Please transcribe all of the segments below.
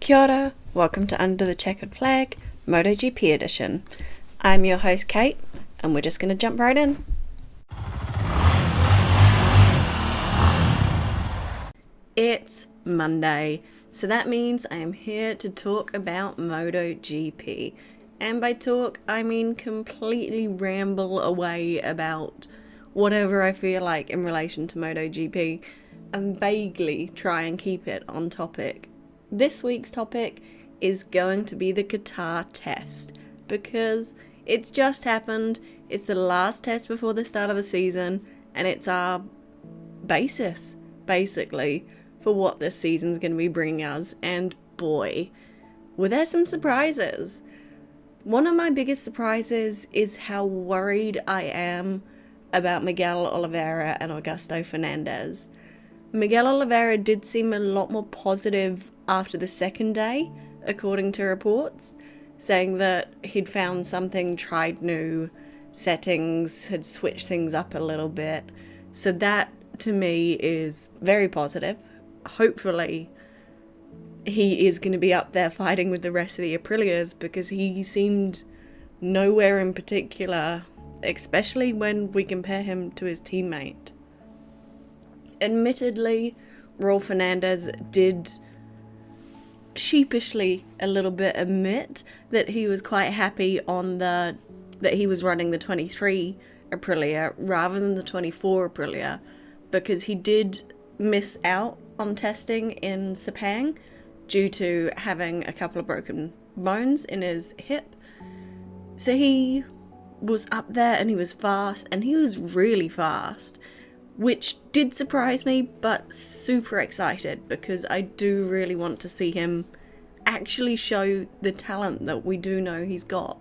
Kia ora, welcome to Under the Checkered Flag, MotoGP edition. I'm your host Kate, and we're just going to jump right in. It's Monday, so that means I am here to talk about MotoGP. And by talk, I mean completely ramble away about whatever I feel like in relation to MotoGP and vaguely try and keep it on topic. This week's topic is going to be the Qatar test because it's just happened. It's the last test before the start of the season, and it's our basis, basically, for what this season's going to be bringing us. And boy, were there some surprises. One of my biggest surprises is how worried I am about Miguel Oliveira and Augusto Fernandez. Miguel Oliveira did seem a lot more positive after the second day, according to reports, saying that he'd found something, tried new settings, had switched things up a little bit. So that, to me, is very positive. Hopefully, he is going to be up there fighting with the rest of the Aprilias, because he seemed nowhere in particular, especially when we compare him to his teammate. Admittedly, Raul Fernandez did sheepishly a little bit admit that he was quite happy that he was running the 23 Aprilia rather than the 24 Aprilia, because he did miss out on testing in Sepang due to having a couple of broken bones in his hip. So he was up there and he was fast, and he was really fast, which did surprise me, but super excited because I do really want to see him actually show the talent that we do know he's got.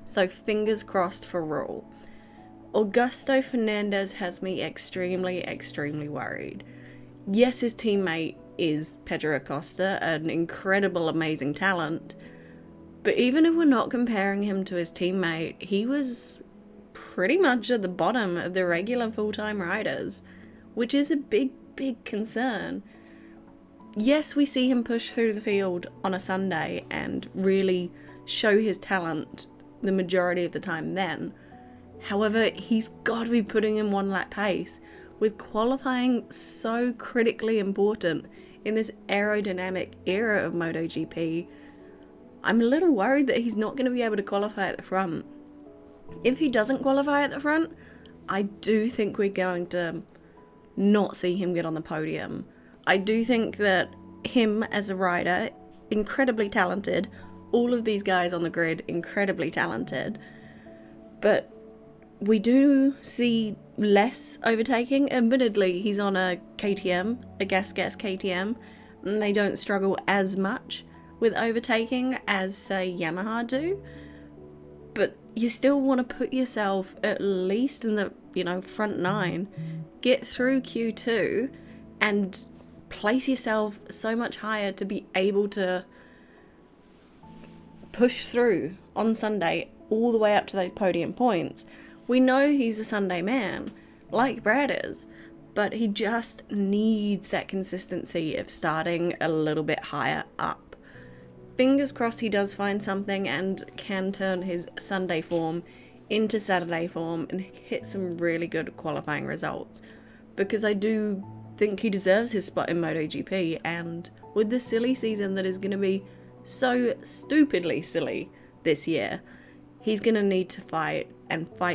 So fingers crossed for Raul. Augusto Fernandez has me extremely, extremely worried. Yes, his teammate is Pedro Acosta, an incredible, amazing talent, but even if we're not comparing him to his teammate, he was pretty much at the bottom of the regular full-time riders, which is a big, big concern. Yes, we see him push through the field on a Sunday and really show his talent the majority of the time then. However, he's got to be putting in one lap pace, with qualifying so critically important in this aerodynamic era of MotoGP. I'm a little worried that he's not going to be able to qualify at the front. If he doesn't qualify at the front, I do think we're going to not see him get on the podium. I do think that him as a rider, incredibly talented, all of these guys on the grid, incredibly talented, but we do see less overtaking. Admittedly, he's on a KTM, a gas KTM, and they don't struggle as much with overtaking as, say, Yamaha do. But you still want to put yourself at least in the, front 9, get through Q2, and place yourself so much higher to be able to push through on Sunday all the way up to those podium points. We know he's a Sunday man, like Brad is, but he just needs that consistency of starting a little bit higher up. Fingers crossed he does find something and can turn his Sunday form into Saturday form and hit some really good qualifying results, because I do think he deserves his spot in MotoGP, and with the silly season that is going to be so stupidly silly this year, he's going to need to fight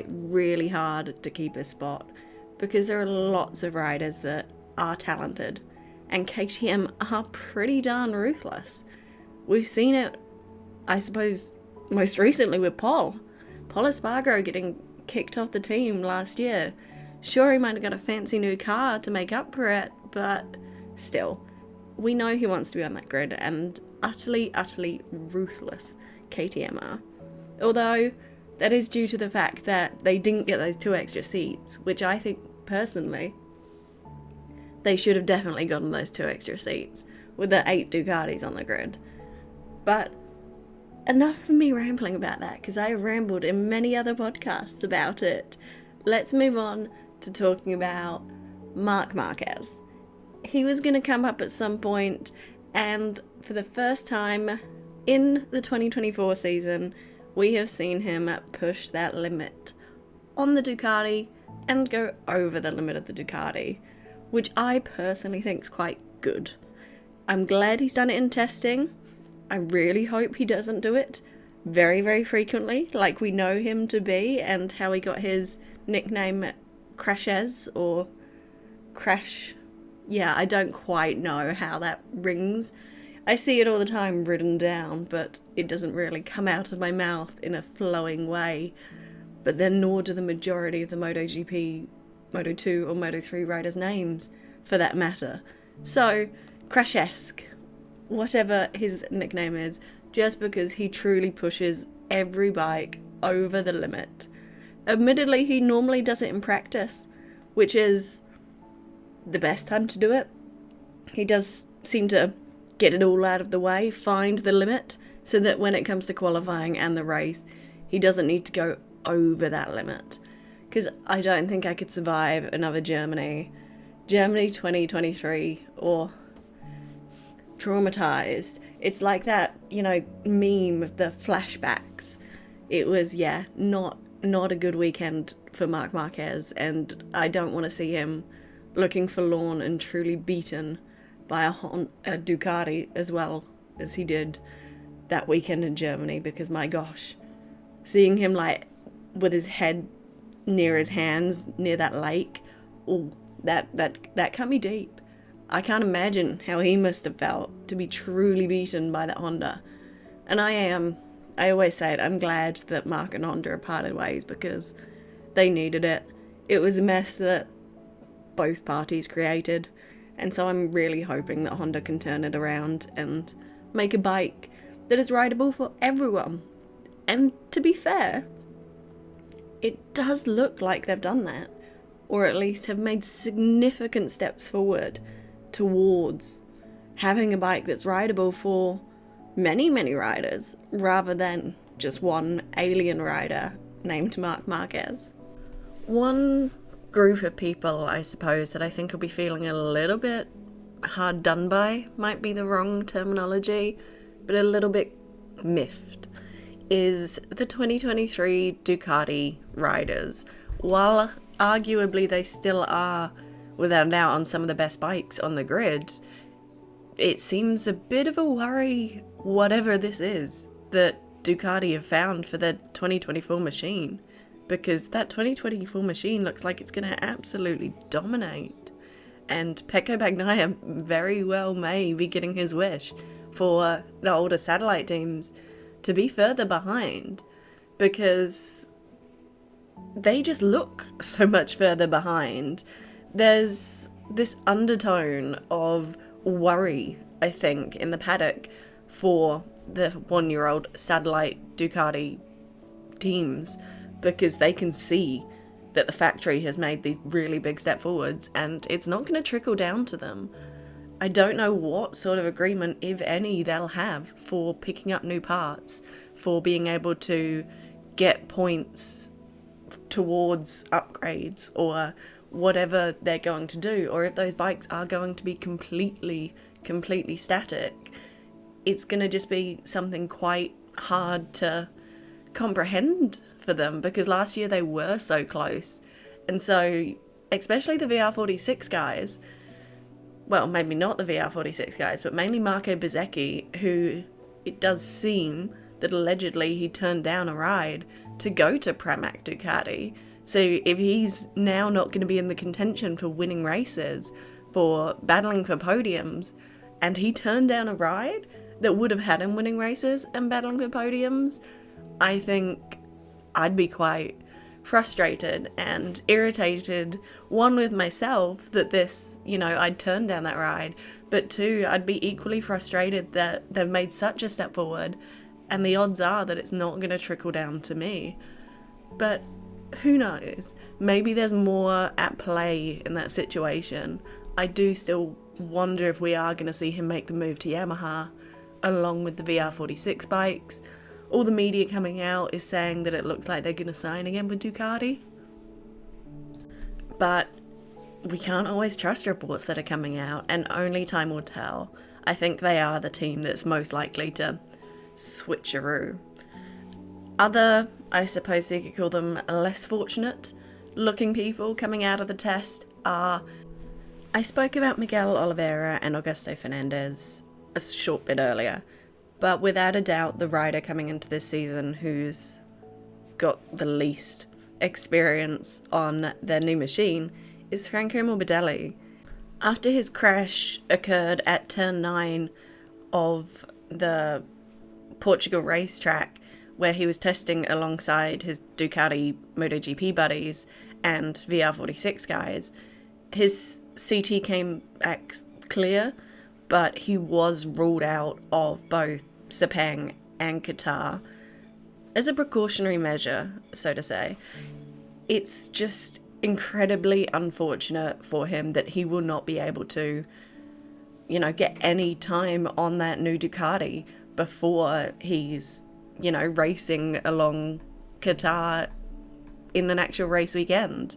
really hard to keep his spot, because there are lots of riders that are talented, and KTM are pretty darn ruthless. We've seen it, I suppose, most recently with Paul Espargaro getting kicked off the team last year. Sure, he might have got a fancy new car to make up for it, but still, we know he wants to be on that grid, and utterly, utterly ruthless KTM are. Although, that is due to the fact that they didn't get those 2 extra seats, which I think, personally, they should have definitely gotten those 2 extra seats with the 8 Ducatis on the grid. But enough of me rambling about that, because I have rambled in many other podcasts about it. Let's move on to talking about Marc Marquez. He was going to come up at some point, and for the first time in the 2024 season, we have seen him push that limit on the Ducati and go over the limit of the Ducati, which I personally think is quite good. I'm glad he's done it in testing. I really hope he doesn't do it very, very frequently, like we know him to be, and how he got his nickname Crashes or Crash. Yeah, I don't quite know how that rings. I see it all the time written down, but it doesn't really come out of my mouth in a flowing way. But then nor do the majority of the MotoGP, Moto2 or Moto3 riders' names, for that matter. So, Crashesque, whatever his nickname is, just because he truly pushes every bike over the limit. Admittedly, he normally does it in practice, which is the best time to do it. He does seem to get it all out of the way, find the limit, so that when it comes to qualifying and the race, he doesn't need to go over that limit. Because I don't think I could survive another Germany 2023, or traumatized. It's like that, meme of the flashbacks. It was, not a good weekend for Marc Marquez, and I don't want to see him looking forlorn and truly beaten by a Ducati as well as he did that weekend in Germany, because my gosh, seeing him with his head near his hands near that lake, that cut me deep. I can't imagine how he must have felt to be truly beaten by that Honda. And I always say it, I'm glad that Marc and Honda are parted ways, because they needed it. It was a mess that both parties created, and so I'm really hoping that Honda can turn it around and make a bike that is rideable for everyone. And to be fair, it does look like they've done that, or at least have made significant steps forward towards having a bike that's rideable for many, many riders, rather than just one alien rider named Marc Marquez. One group of people, I suppose, that I think will be feeling a little bit hard done by, might be the wrong terminology, but a little bit miffed, is the 2023 Ducati riders. While arguably they still are, without a doubt, on some of the best bikes on the grid, it seems a bit of a worry, whatever this is, that Ducati have found for the 2024 machine. Because that 2024 machine looks like it's going to absolutely dominate. And Pecco Bagnaia very well may be getting his wish for the older satellite teams to be further behind, because they just look so much further behind. There's this undertone of worry, I think, in the paddock for the one-year-old satellite Ducati teams, because they can see that the factory has made these really big step forwards, and it's not going to trickle down to them. I don't know what sort of agreement, if any, they'll have for picking up new parts, for being able to get points towards upgrades, or whatever they're going to do, or if those bikes are going to be completely static. It's going to just be something quite hard to comprehend for them, because last year they were so close. And so, especially the VR46 guys, well, maybe not the VR46 guys, but mainly Marco Bezzecchi, who it does seem that allegedly he turned down a ride to go to Pramac Ducati. So if he's now not going to be in the contention for winning races, for battling for podiums, and he turned down a ride that would have had him winning races and battling for podiums, I think I'd be quite frustrated and irritated, one, with myself that this, I'd turned down that ride, but two, I'd be equally frustrated that they've made such a step forward, and the odds are that it's not going to trickle down to me. But who knows? Maybe there's more at play in that situation. I do still wonder if we are going to see him make the move to Yamaha, along with the VR46 bikes. All the media coming out is saying that it looks like they're going to sign again with Ducati. But we can't always trust reports that are coming out, and only time will tell. I think they are the team that's most likely to switcheroo. Other, I suppose you could call them less fortunate looking people coming out of the test are, I spoke about Miguel Oliveira and Augusto Fernandez a short bit earlier, but without a doubt the rider coming into this season who's got the least experience on their new machine is Franco Morbidelli. After his crash occurred at turn 9 of the Portugal racetrack, where he was testing alongside his Ducati MotoGP buddies and VR46 guys, his CT came back clear, but he was ruled out of both Sepang and Qatar as a precautionary measure, so to say. It's just incredibly unfortunate for him that he will not be able to, get any time on that new Ducati before he's, racing along Qatar in an actual race weekend.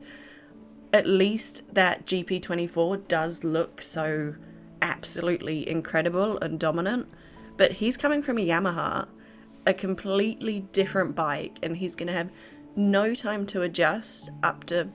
At least that GP24 does look so absolutely incredible and dominant, but he's coming from a Yamaha, a completely different bike, and he's going to have no time to adjust up to,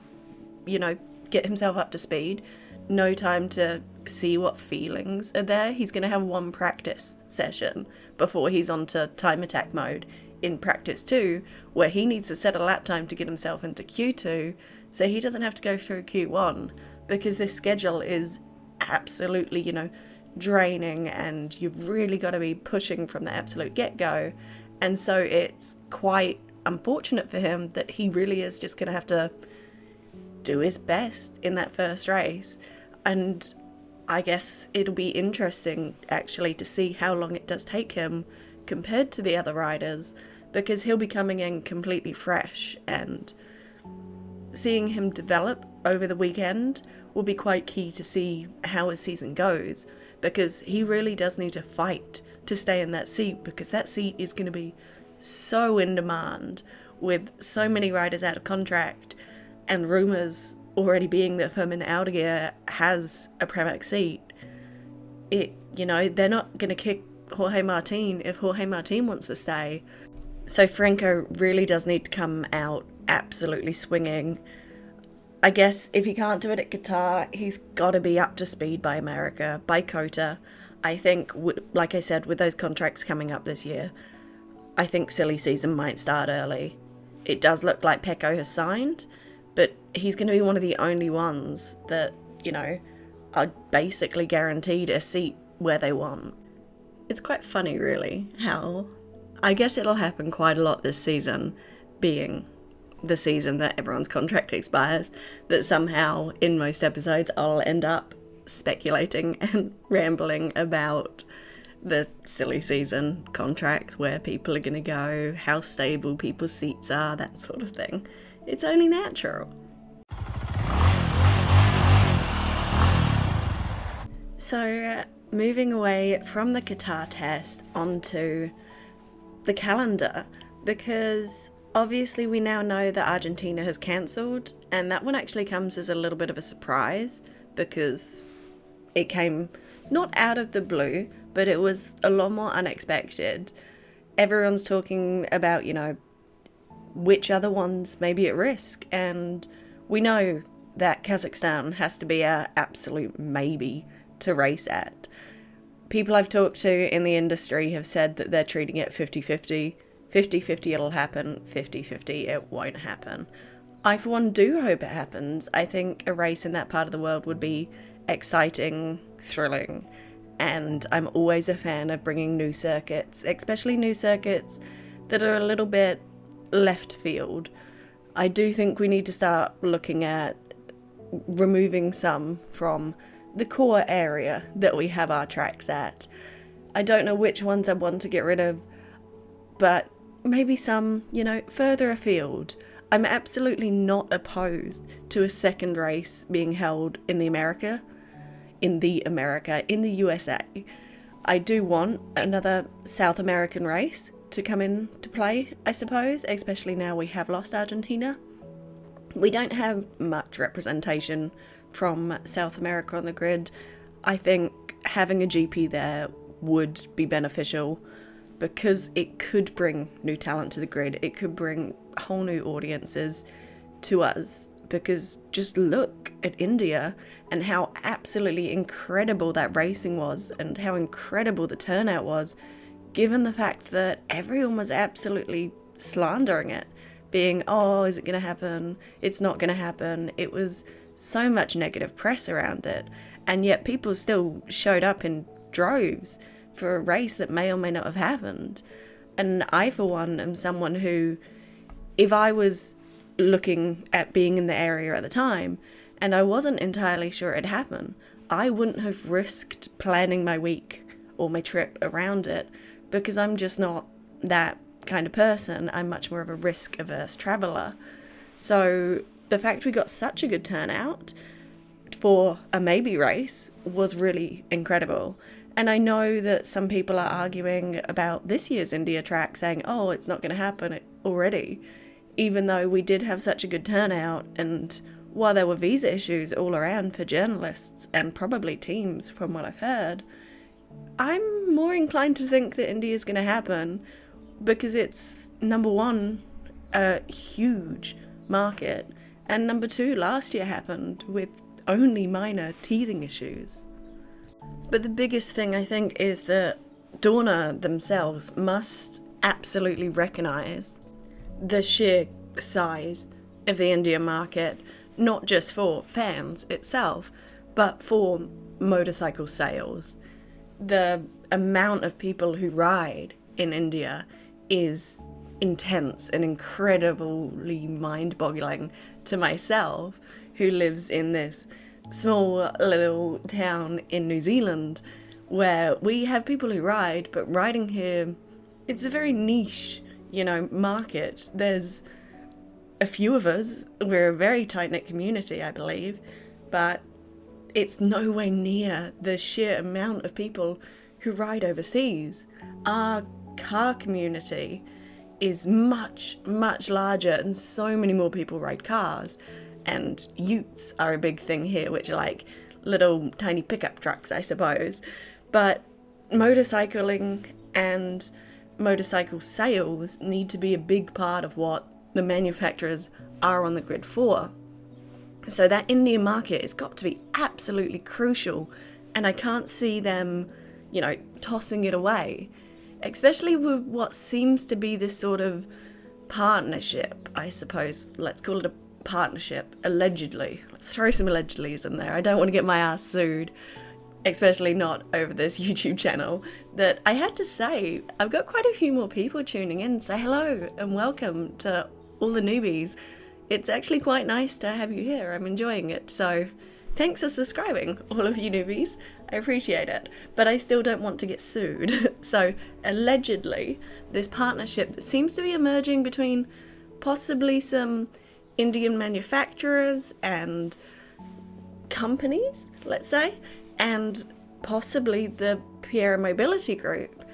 get himself up to speed, no time to see what feelings are there. He's going to have one practice session before he's onto time attack mode in practice 2, where he needs to set a lap time to get himself into Q2 so he doesn't have to go through Q1, because this schedule is absolutely, draining, and you've really got to be pushing from the absolute get-go. And so it's quite unfortunate for him that he really is just going to have to do his best in that first race. And I guess it'll be interesting actually to see how long it does take him compared to the other riders, because he'll be coming in completely fresh, and seeing him develop over the weekend will be quite key to see how his season goes, because he really does need to fight to stay in that seat, because that seat is going to be so in demand with so many riders out of contract, and rumours already being that Firmin Aldeguer has a Pramac seat. They're not going to kick Jorge Martin if Jorge Martin wants to stay. So Franco really does need to come out absolutely swinging. I guess if he can't do it at Qatar, he's got to be up to speed by America, by COTA. I think, like I said, with those contracts coming up this year, I think silly season might start early. It does look like Pecco has signed, but he's going to be one of the only ones that, are basically guaranteed a seat where they want. It's quite funny, really, how I guess it'll happen quite a lot this season, being the season that everyone's contract expires, that somehow in most episodes I'll end up speculating and rambling about the silly season contract, where people are going to go, how stable people's seats are, that sort of thing. It's only natural. So, moving away from the Qatar test onto the calendar, because obviously we now know that Argentina has cancelled, and that one actually comes as a little bit of a surprise, because it came not out of the blue, but it was a lot more unexpected. Everyone's talking about, which other ones may be at risk, and we know that Kazakhstan has to be our absolute maybe to race at. People I've talked to in the industry have said that they're treating it 50-50. 50-50 it'll happen, 50-50 it won't happen. I for one do hope it happens. I think a race in that part of the world would be exciting, thrilling, and I'm always a fan of bringing new circuits, especially new circuits that are a little bit left field. I do think we need to start looking at removing some from the core area that we have our tracks at. I don't know which ones I want to get rid of, but maybe some, further afield. I'm absolutely not opposed to a second race being held in the USA. I do want another South American race to come into play, I suppose, especially now we have lost Argentina. We don't have much representation from South America on the grid. I think having a GP there would be beneficial because it could bring new talent to the grid. It could bring whole new audiences to us, because just look at India and how absolutely incredible that racing was and how incredible the turnout was, given the fact that everyone was absolutely slandering it, being, oh, is it going to happen? It's not going to happen. It was so much negative press around it, and yet people still showed up in droves for a race that may or may not have happened. And I, for one, am someone who, if I was looking at being in the area at the time and I wasn't entirely sure it'd happen, I wouldn't have risked planning my week or my trip around it, because I'm just not that kind of person. I'm much more of a risk-averse traveller. So the fact we got such a good turnout for a maybe race was really incredible. And I know that some people are arguing about this year's India track, saying, oh, it's not going to happen already, even though we did have such a good turnout. And while there were visa issues all around for journalists and probably teams, from what I've heard, I'm more inclined to think that India is going to happen, because it's, number one, a huge market, and number two, last year happened with only minor teething issues. But the biggest thing, I think, is that Dorna themselves must absolutely recognise the sheer size of the India market, not just for fans itself, but for motorcycle sales. The amount of people who ride in India is intense and incredibly mind-boggling to myself, who lives in this small little town in New Zealand, where we have people who ride, but riding here, it's a very niche, market. There's a few of us. We're a very tight-knit community, I believe, but it's nowhere near the sheer amount of people who ride overseas. Our car community is much, much larger, and so many more people ride cars. And utes are a big thing here, which are like little tiny pickup trucks, I suppose. But motorcycling and motorcycle sales need to be a big part of what the manufacturers are on the grid for. So that Indian market has got to be absolutely crucial, and I can't see them, tossing it away, especially with what seems to be this sort of partnership, I suppose. Let's call it a partnership, allegedly. Let's throw some allegedlys in there. I don't want to get my ass sued, especially not over this YouTube channel. That I had to say, I've got quite a few more people tuning in. Say hello and welcome to all the newbies. It's actually quite nice to have you here. I'm enjoying it. So thanks for subscribing, all of you newbies. I appreciate it. But I still don't want to get sued. So allegedly, this partnership that seems to be emerging between possibly some Indian manufacturers and companies, let's say, and possibly the Pierre Mobility Group.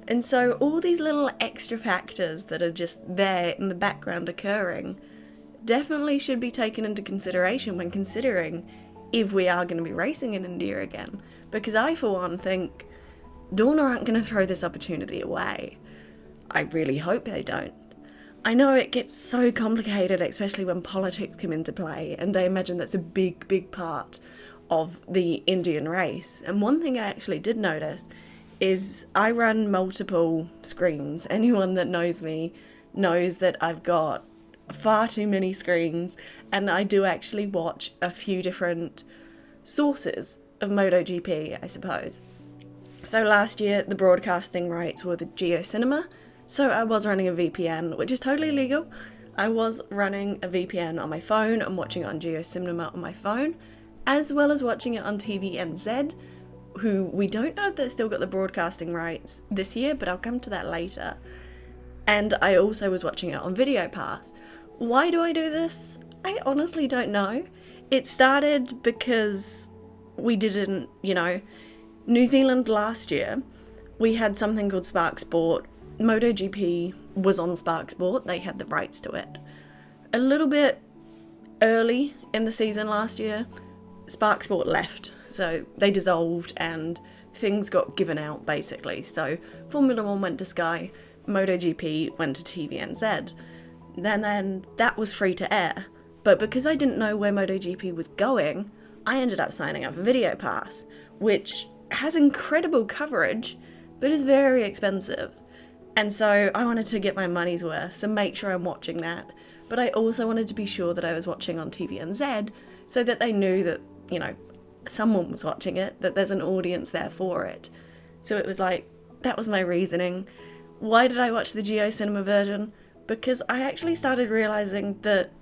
And so all these little extra factors that are just there in the background occurring definitely should be taken into consideration when considering if we are going to be racing in India again. Because I, for one, think Dorna aren't going to throw this opportunity away. I really hope they don't. I know it gets so complicated, especially when politics come into play, and I imagine that's a big, big part of the Indian race. And one thing I actually did notice is I run multiple screens. Anyone that knows me knows that I've got far too many screens, and I do actually watch a few different sources of MotoGP, I suppose. So last year, the broadcasting rights were the GeoCinema, so I was running a VPN, which is totally legal. I was running a VPN on my phone and watching it on GeoCinema on my phone, as well as watching it on TVNZ, who we don't know if they've still got the broadcasting rights this year, but I'll come to that later. And I also was watching it on Video Pass. Why do I do this? I honestly don't know. It started because we didn't, New Zealand last year, we had something called Spark Sport. MotoGP was on Spark Sport. They had the rights to it. A little bit early in the season last year, Spark Sport left. So they dissolved and things got given out, basically. So Formula 1 went to Sky, MotoGP went to TVNZ. Then that was free to air. But because I didn't know where MotoGP was going, I ended up signing up for Video Pass, which has incredible coverage, but is very expensive. And so I wanted to get my money's worth, so make sure I'm watching that. But I also wanted to be sure that I was watching on TVNZ, so that they knew that, you know, someone was watching it, that there's an audience there for it. So it was like, that was my reasoning. Why did I watch the Geo Cinema version? Because I actually started realising that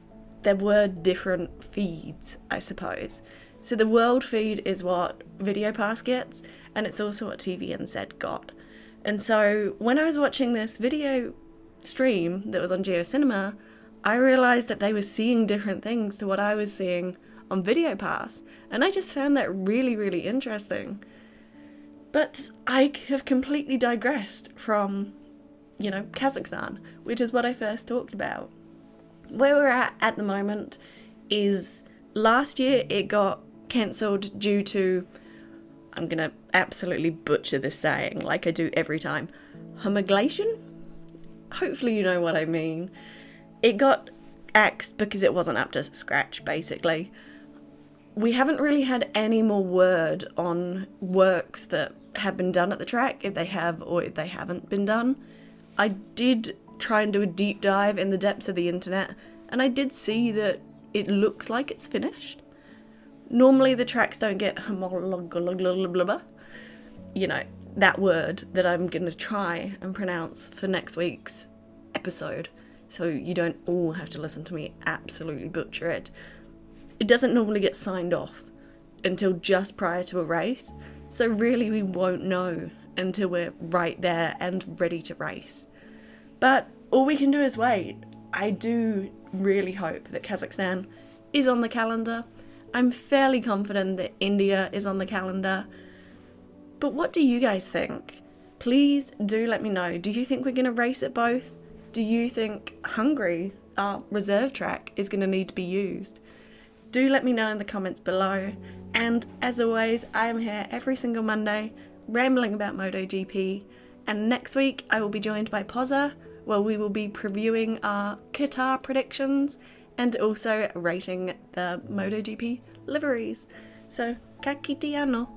there were different feeds, I suppose. So the world feed is what Video Pass gets, and it's also what TVNZ got. And so when I was watching this video stream that was on Geo Cinema, I realised that they were seeing different things to what I was seeing on Video Pass, and I just found that really, really interesting. But I have completely digressed from, you know, Kazakhstan, which is what I first talked about. Where we're at the moment is last year it got cancelled due to, I'm going to absolutely butcher this saying like I do every time, homologation? Hopefully you know what I mean. It got axed because it wasn't up to scratch, basically. We haven't really had any more word on works that have been done at the track, if they have or if they haven't been done. I did try and do a deep dive in the depths of the internet, and I did see that it looks like it's finished. Normally the tracks don't get you know, that word that I'm going to try and pronounce for next week's episode, so you don't all have to listen to me absolutely butcher it. It doesn't normally get signed off until just prior to a race, so really we won't know until we're right there and ready to race. But all we can do is wait. I do really hope that Kazakhstan is on the calendar. I'm fairly confident that India is on the calendar. But what do you guys think? Please do let me know. Do you think we're going to race at both? Do you think Hungary, our reserve track, is going to need to be used? Do let me know in the comments below. And as always, I am here every single Monday rambling about MotoGP. And next week I will be joined by Pozza, where we will be previewing our Qatar predictions and also rating the MotoGP liveries. So, kakitiano.